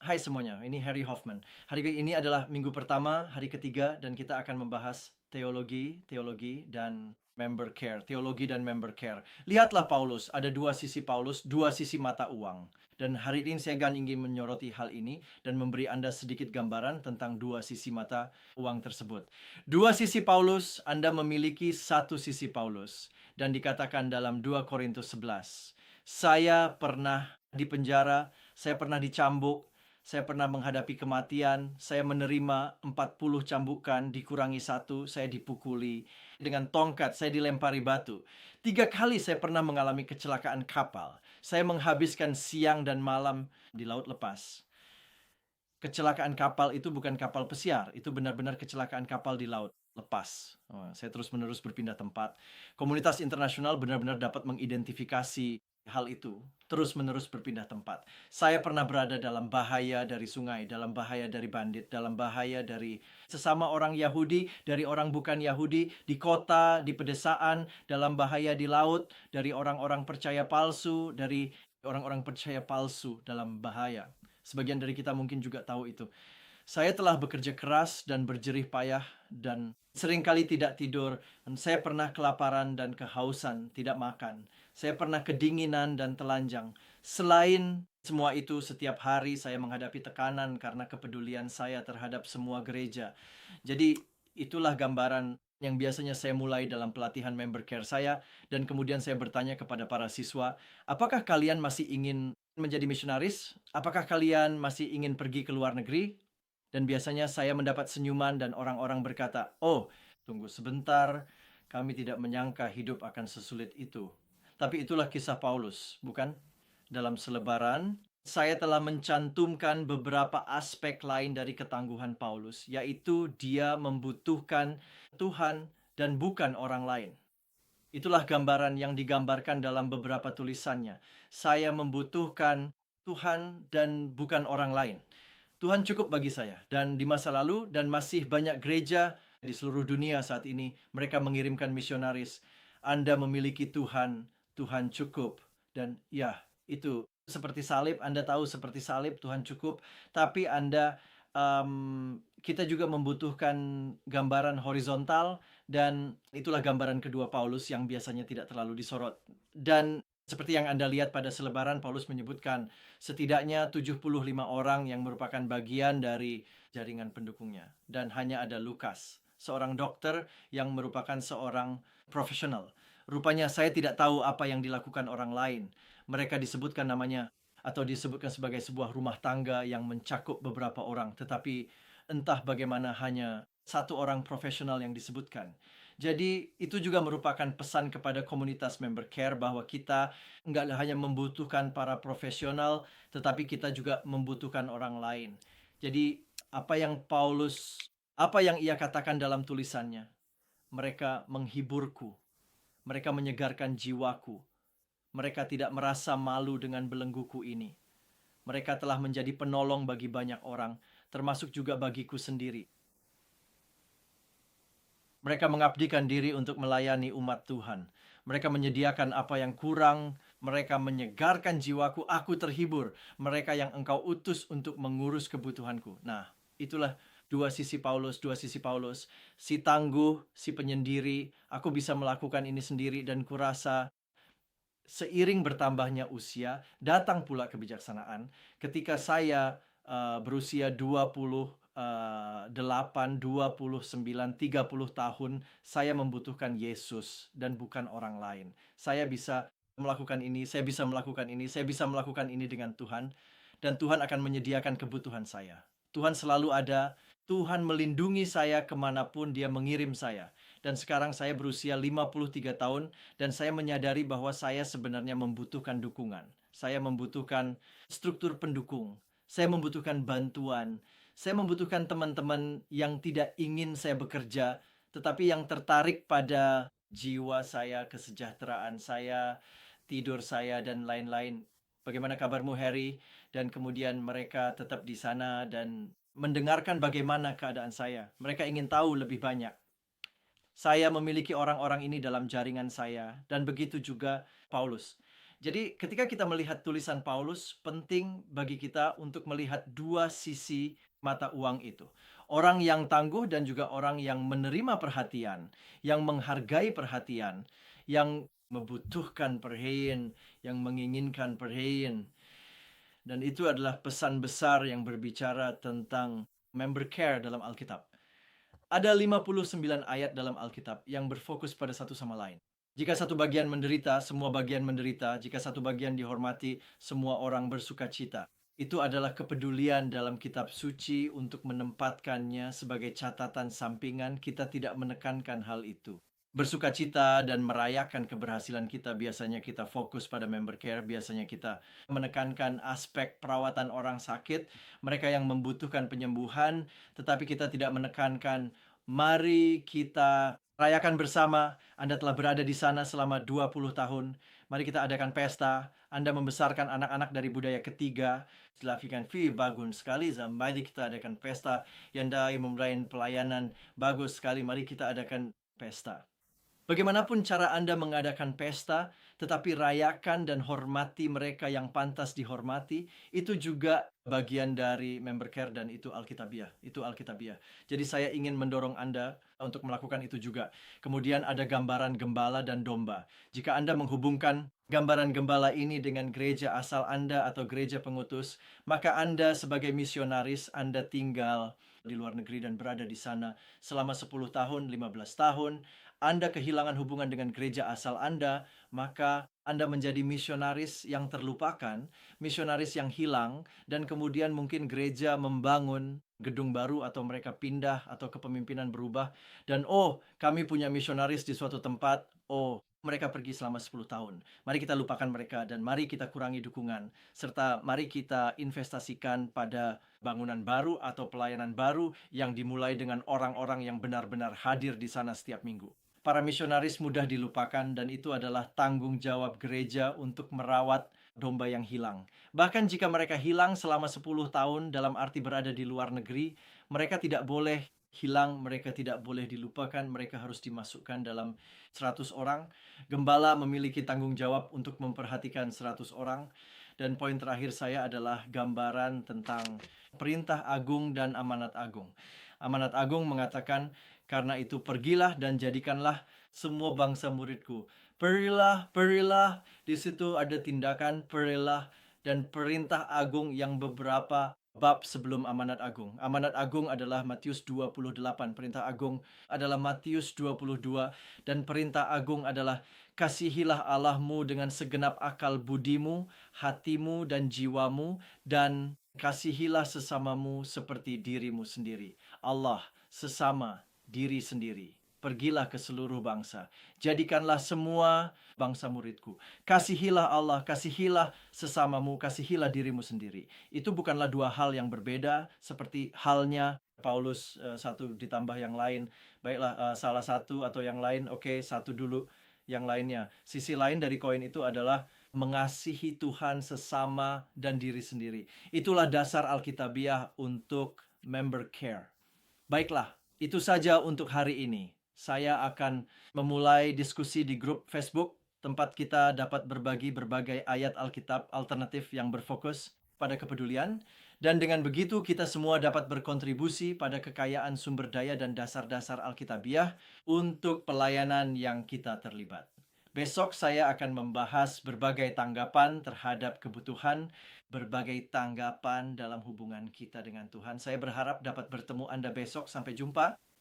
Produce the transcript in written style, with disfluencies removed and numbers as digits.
Hai semuanya, ini Harry Hoffman. Hari ini adalah minggu pertama, hari ketiga, dan kita akan membahas teologi dan member care. Teologi dan member care. Lihatlah Paulus, ada dua sisi Paulus, dua sisi mata uang. Dan hari ini saya ingin menyoroti hal ini dan memberi Anda sedikit gambaran tentang dua sisi mata uang tersebut. Dua sisi Paulus, Anda memiliki satu sisi Paulus. Dan dikatakan dalam 2 Korintus 11, saya pernah di penjara, saya pernah dicambuk, saya pernah menghadapi kematian, saya menerima 40 cambukan, dikurangi satu, saya dipukuli. Dengan tongkat, saya dilempari batu. 3 kali saya pernah mengalami kecelakaan kapal. Saya menghabiskan siang dan malam di laut lepas. Kecelakaan kapal itu bukan kapal pesiar, itu benar-benar kecelakaan kapal di laut lepas. Saya terus-menerus berpindah tempat. Komunitas internasional benar-benar dapat mengidentifikasi hal itu, terus-menerus berpindah tempat. Saya pernah berada dalam bahaya dari sungai, dalam bahaya dari bandit, dalam bahaya dari sesama orang Yahudi, dari orang bukan Yahudi, di kota, di pedesaan, dalam bahaya di laut, dari orang-orang percaya palsu, dari orang-orang percaya palsu dalam bahaya. Sebagian dari kita mungkin juga tahu itu. Saya telah bekerja keras dan berjerih payah dan seringkali tidak tidur. Dan saya pernah kelaparan dan kehausan, tidak makan. Saya pernah kedinginan dan telanjang. Selain semua itu, setiap hari saya menghadapi tekanan karena kepedulian saya terhadap semua gereja. Jadi, itulah gambaran yang biasanya saya mulai dalam pelatihan member care saya. Dan kemudian saya bertanya kepada para siswa, apakah kalian masih ingin menjadi misionaris? Apakah kalian masih ingin pergi ke luar negeri? Dan biasanya saya mendapat senyuman dan orang-orang berkata, "Oh, tunggu sebentar, kami tidak menyangka hidup akan sesulit itu." Tapi itulah kisah Paulus, bukan? Dalam selebaran, saya telah mencantumkan beberapa aspek lain dari ketangguhan Paulus, yaitu dia membutuhkan Tuhan dan bukan orang lain. Itulah gambaran yang digambarkan dalam beberapa tulisannya. Saya membutuhkan Tuhan dan bukan orang lain. Tuhan cukup bagi saya. Dan di masa lalu dan masih banyak gereja di seluruh dunia saat ini, mereka mengirimkan misionaris. Anda memiliki Tuhan, Tuhan cukup. Dan ya, itu seperti salib, Anda tahu seperti salib, Tuhan cukup. Tapi kita juga membutuhkan gambaran horizontal, dan itulah gambaran kedua Paulus yang biasanya tidak terlalu disorot. Dan seperti yang Anda lihat pada selebaran, Paulus menyebutkan setidaknya 75 orang yang merupakan bagian dari jaringan pendukungnya. Dan hanya ada Lukas, seorang dokter yang merupakan seorang profesional. Rupanya saya tidak tahu apa yang dilakukan orang lain. Mereka disebutkan namanya atau disebutkan sebagai sebuah rumah tangga yang mencakup beberapa orang. Tetapi entah bagaimana hanya satu orang profesional yang disebutkan. Jadi itu juga merupakan pesan kepada komunitas member care bahwa kita nggak hanya membutuhkan para profesional, tetapi kita juga membutuhkan orang lain. Jadi apa yang ia katakan dalam tulisannya, mereka menghiburku, mereka menyegarkan jiwaku, mereka tidak merasa malu dengan belengguku ini. Mereka telah menjadi penolong bagi banyak orang, termasuk juga bagiku sendiri. Mereka mengabdikan diri untuk melayani umat Tuhan. Mereka menyediakan apa yang kurang. Mereka menyegarkan jiwaku. Aku terhibur. Mereka yang engkau utus untuk mengurus kebutuhanku. Nah, itulah dua sisi Paulus, dua sisi Paulus. Si tangguh, si penyendiri. Aku bisa melakukan ini sendiri dan kurasa seiring bertambahnya usia, datang pula kebijaksanaan. Ketika saya berusia 28, 29, 30 tahun, saya membutuhkan Yesus dan bukan orang lain. Saya bisa melakukan ini, saya bisa melakukan ini, saya bisa melakukan ini dengan Tuhan, dan Tuhan akan menyediakan kebutuhan saya. Tuhan selalu ada, Tuhan melindungi saya kemanapun Dia mengirim saya. Dan sekarang saya berusia 53 tahun, dan saya menyadari bahwa saya sebenarnya membutuhkan dukungan. Saya membutuhkan struktur pendukung. Saya membutuhkan bantuan. Saya membutuhkan teman-teman yang tidak ingin saya bekerja, tetapi yang tertarik pada jiwa saya, kesejahteraan saya, tidur saya, dan lain-lain. Bagaimana kabarmu, Harry? Dan kemudian mereka tetap di sana dan mendengarkan bagaimana keadaan saya. Mereka ingin tahu lebih banyak. Saya memiliki orang-orang ini dalam jaringan saya, dan begitu juga Paulus. Jadi ketika kita melihat tulisan Paulus, penting bagi kita untuk melihat dua sisi mata uang itu. Orang yang tangguh dan juga orang yang menerima perhatian, yang menghargai perhatian, yang membutuhkan perhatian, yang menginginkan perhatian. Dan itu adalah pesan besar yang berbicara tentang member care dalam Alkitab. Ada 59 ayat dalam Alkitab yang berfokus pada satu sama lain. Jika satu bagian menderita, semua bagian menderita. Jika satu bagian dihormati, semua orang bersukacita. Itu adalah kepedulian dalam kitab suci untuk menempatkannya sebagai catatan sampingan. Kita tidak menekankan hal itu. Bersukacita dan merayakan keberhasilan kita, biasanya kita fokus pada member care, biasanya kita menekankan aspek perawatan orang sakit, mereka yang membutuhkan penyembuhan, tetapi kita tidak menekankan, mari kita rayakan bersama, Anda telah berada di sana selama 20 tahun, mari kita adakan pesta, Anda membesarkan anak-anak dari budaya ketiga, dilakukan, bagus sekali, mari kita adakan pesta, yang dari memulai pelayanan, bagus sekali, mari kita adakan pesta. Bagaimanapun cara Anda mengadakan pesta, tetapi rayakan dan hormati mereka yang pantas dihormati, itu juga bagian dari member care dan itu Alkitabiah. Itu Alkitabiah. Jadi saya ingin mendorong Anda untuk melakukan itu juga. Kemudian ada gambaran gembala dan domba. Jika Anda menghubungkan gambaran gembala ini dengan gereja asal Anda atau gereja pengutus, maka Anda sebagai misionaris, Anda tinggal di luar negeri dan berada di sana selama 10 tahun, 15 tahun, Anda kehilangan hubungan dengan gereja asal Anda, maka Anda menjadi misionaris yang terlupakan, misionaris yang hilang, dan kemudian mungkin gereja membangun gedung baru atau mereka pindah atau kepemimpinan berubah, dan kami punya misionaris di suatu tempat, mereka pergi selama 10 tahun. Mari kita lupakan mereka dan mari kita kurangi dukungan, serta mari kita investasikan pada bangunan baru atau pelayanan baru yang dimulai dengan orang-orang yang benar-benar hadir di sana setiap minggu. Para misionaris mudah dilupakan dan itu adalah tanggung jawab gereja untuk merawat domba yang hilang. Bahkan jika mereka hilang selama 10 tahun dalam arti berada di luar negeri, mereka tidak boleh hilang, mereka tidak boleh dilupakan, mereka harus dimasukkan dalam 100 orang. Gembala memiliki tanggung jawab untuk memperhatikan 100 orang. Dan poin terakhir saya adalah gambaran tentang perintah agung dan amanat agung. Amanat agung mengatakan, karena itu pergilah dan jadikanlah semua bangsa muridku. Pergilah, pergilah. Di situ ada tindakan pergilah dan perintah agung yang beberapa bab sebelum amanat agung. Amanat agung adalah Matius 28, perintah agung adalah Matius 22, dan perintah agung adalah kasihilah Allahmu dengan segenap akal budimu, hatimu, dan jiwamu, dan kasihilah sesamamu seperti dirimu sendiri. Allah, sesama, diri sendiri. Pergilah ke seluruh bangsa. Jadikanlah semua bangsa muridku. Kasihilah Allah, kasihilah sesamamu, kasihilah dirimu sendiri. Itu bukanlah dua hal yang berbeda seperti halnya Paulus satu ditambah yang lain. Baiklah, salah satu atau yang lain, satu dulu yang lainnya. Sisi lain dari koin itu adalah mengasihi Tuhan sesama dan diri sendiri. Itulah dasar Alkitabiah untuk member care. Baiklah, itu saja untuk hari ini. Saya akan memulai diskusi di grup Facebook, tempat kita dapat berbagi berbagai ayat Alkitab alternatif yang berfokus pada kepedulian. Dan dengan begitu kita semua dapat berkontribusi pada kekayaan sumber daya dan dasar-dasar Alkitabiah untuk pelayanan yang kita terlibat. Besok saya akan membahas berbagai tanggapan terhadap kebutuhan, berbagai tanggapan dalam hubungan kita dengan Tuhan. Saya berharap dapat bertemu Anda besok. Sampai jumpa.